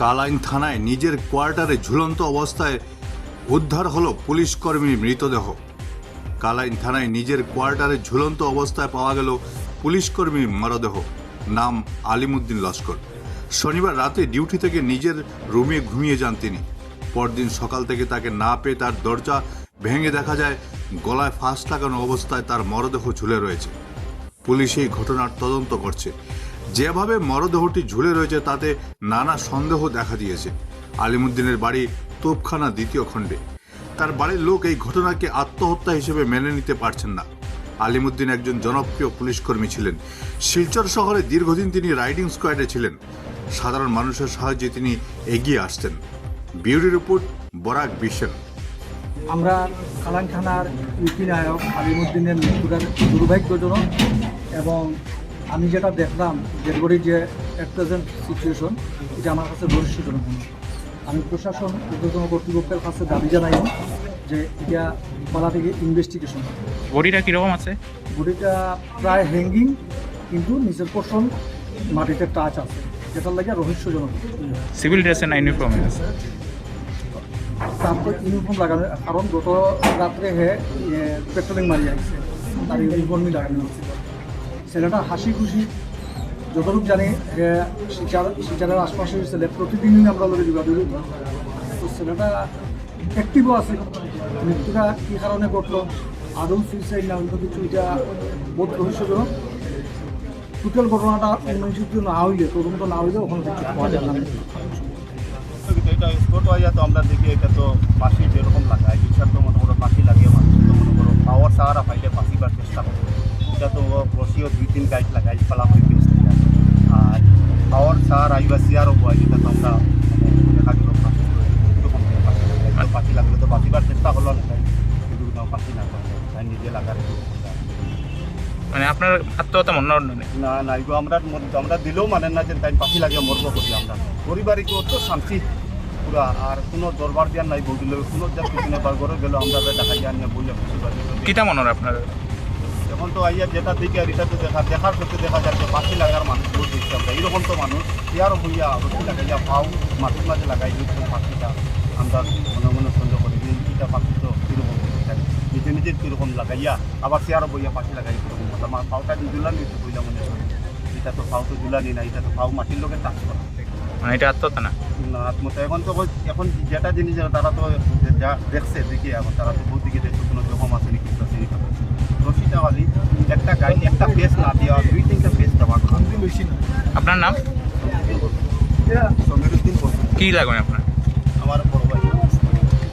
কালাইন থানায় নিজের কোয়ার্টারে ঝুলন্ত অবস্থায় উদ্ধার হলো পুলিশ কর্মীর মৃতদেহ। কালাইন থানায় নিজের কোয়ার্টারে ঝুলন্ত অবস্থায় পাওয়া গেল পুলিশ কর্মীর মরদেহ। নাম আলিমুদ্দিন লস্কর। শনিবার রাতে ডিউটি থেকে নিজের রুমে ঘুমিয়ে যান তিনি। পরদিন সকাল থেকে তাকে না পেয়ে তার দরজা ভেঙে দেখা যায় গলায় ফাঁস লাগানো অবস্থায় তার মরদেহ ঝুলে রয়েছে। পুলিশ এই ঘটনার তদন্ত করছে। যেভাবে মরদেহটি ঝুলে রয়েছে তাতে নানা সন্দেহ দেখা দিয়েছে। আলিমুদ্দিনের বাড়ি তোপখানা দ্বিতীয় খণ্ডে। তার বাড়ির লোক এই ঘটনাকে আত্মহত্যা হিসেবে মেনে নিতে পারছেন না। আলিমুদ্দিন একজন জনপ্রিয় পুলিশ কর্মী ছিলেন। শিলচর শহরে দীর্ঘদিন তিনি রাইডিং স্কোয়াডে ছিলেন। সাধারণ মানুষের সাহায্যে তিনি এগিয়ে আসতেন। Bureau report, Barak vision. আমরা কালাইন থানার ইউপি নায়ক আলিমুদ্দিনের মৃত্যুটা দুর্ভাগ্যজনক এবং আমি যেটা দেখলাম ডেডবডির যে অ্যাট প্রেজেন্ট সিচুয়েশন এটা আমার কাছে রহস্যজনক। আমি প্রশাসন ঊর্ধ্বতন কর্তৃপক্ষের কাছে দাবি জানাই যে এটা বলা থেকে ইনভেস্টিগেশন। বডিটা কীরকম আছে? বডিটা প্রায় হ্যাঙ্গিং, কিন্তু নিচের পোর্শন মাটিতে টাচ আছে, যেটার লাগে রহস্যজনক। সিভিল ড্রেসে না ইউনিফর্মে আছে? তারপর ইউনিফর্ম লাগানো, কারণ গত রাত্রে পেট্রোলিং মারি আসছে, তার ইউনিফর্মই লাগানো হচ্ছে। ছেলেটা হাসি খুশি, যতটুকু জানি শিচারের আশপাশে ছেলে প্রতিদিনই আমরা লোকে যোগাযোগ করি। তো ছেলেটা অ্যাক্টিভও আছে। মৃত্যুটা কী কারণে ঘটলো, আদৌ সুইসাইড না অন্য কিছু, এটা বহুত রহস্যজনক। টোটাল ঘটনাটা উন্নয়নযুক্ত না হইলে, তদন্ত না হইলে ওখানে কিছু পাওয়া যাবে না। এটা স্পট হয়ে তো আমরা দেখি এটা তো পাখি যেরকম লাগায়, ইচ্ছার তো মনে করো পাখি লাগিয়ে মানুষ তো মনে করো পাওয়ার সাহারা পাইলে পাখিবার চেষ্টা করে। এটা তো বসিও 2-3 গাইড লাগাই পালা করে ফেলছে। আর পাওয়ার সাহার আইবা সিয়ারও বয়, যেটা তো আমরা দেখা গেল পাখি এরকম পাখি লাগলে তো পাখিবার চেষ্টা হলো না, কিন্তু পাখি না করে নিজে লাগার। মানে আপনার আত্মহত্যা মনে নেই? না না, এগুলো আমরা দিলেও মানে না যে তাই পাখি লাগিয়ে মরব করি। আমরা পরিবারিক তো শান্তি পুরা, আর কোনো দরবার দিয়ার নাই বলছিল, কোনো যা পিছনে বার করে গেল আমরা দেখা যায় না বললে খুশি পাচ্ছি। কিটা মনে হয় আপনার? এখন তো আইয়া যেটা দেখি আর এটা তো দেখার ক্ষেত্রে দেখা যায় যে পাখি লাগার মানুষ বহুত দেখছি আমরা। এইরকম তো মানুষ ইয়ারও হইয়া রসি লাগাইয়া পাও মাটির মাঝে লাগাই দিচ্ছে পাখিটা। আমরা মনে মনে সন্দেহ করি যে এটা পাখি তো কীরকম নিজে নিজে কীরকম লাগাইয়া আবার চেয়ারও বইয়া পাখি লাগাই কীরকম আমার পাওটা ঝুলানি তো বইলা মনে করি। এটা তো পাও তো ঝুলানি না, এটা তো পাও মাটির লোকের টাচ করা। মানে এটা আত্মহত্যা না? না, আত্মহত্যা। এখন যেটা জিনিস তারা তো যা দেখছে দেখি, এখন তারা তো বহুত দিকে দেখছে কোনো জখম আছে নাকি রশিটা খালি একটা গাইড একটা পেস না দেওয়া, 2-3টা পেস দেওয়া বেশি না। আপনার নাম? সমীরুদ্দিন কী লাগবে আপনার?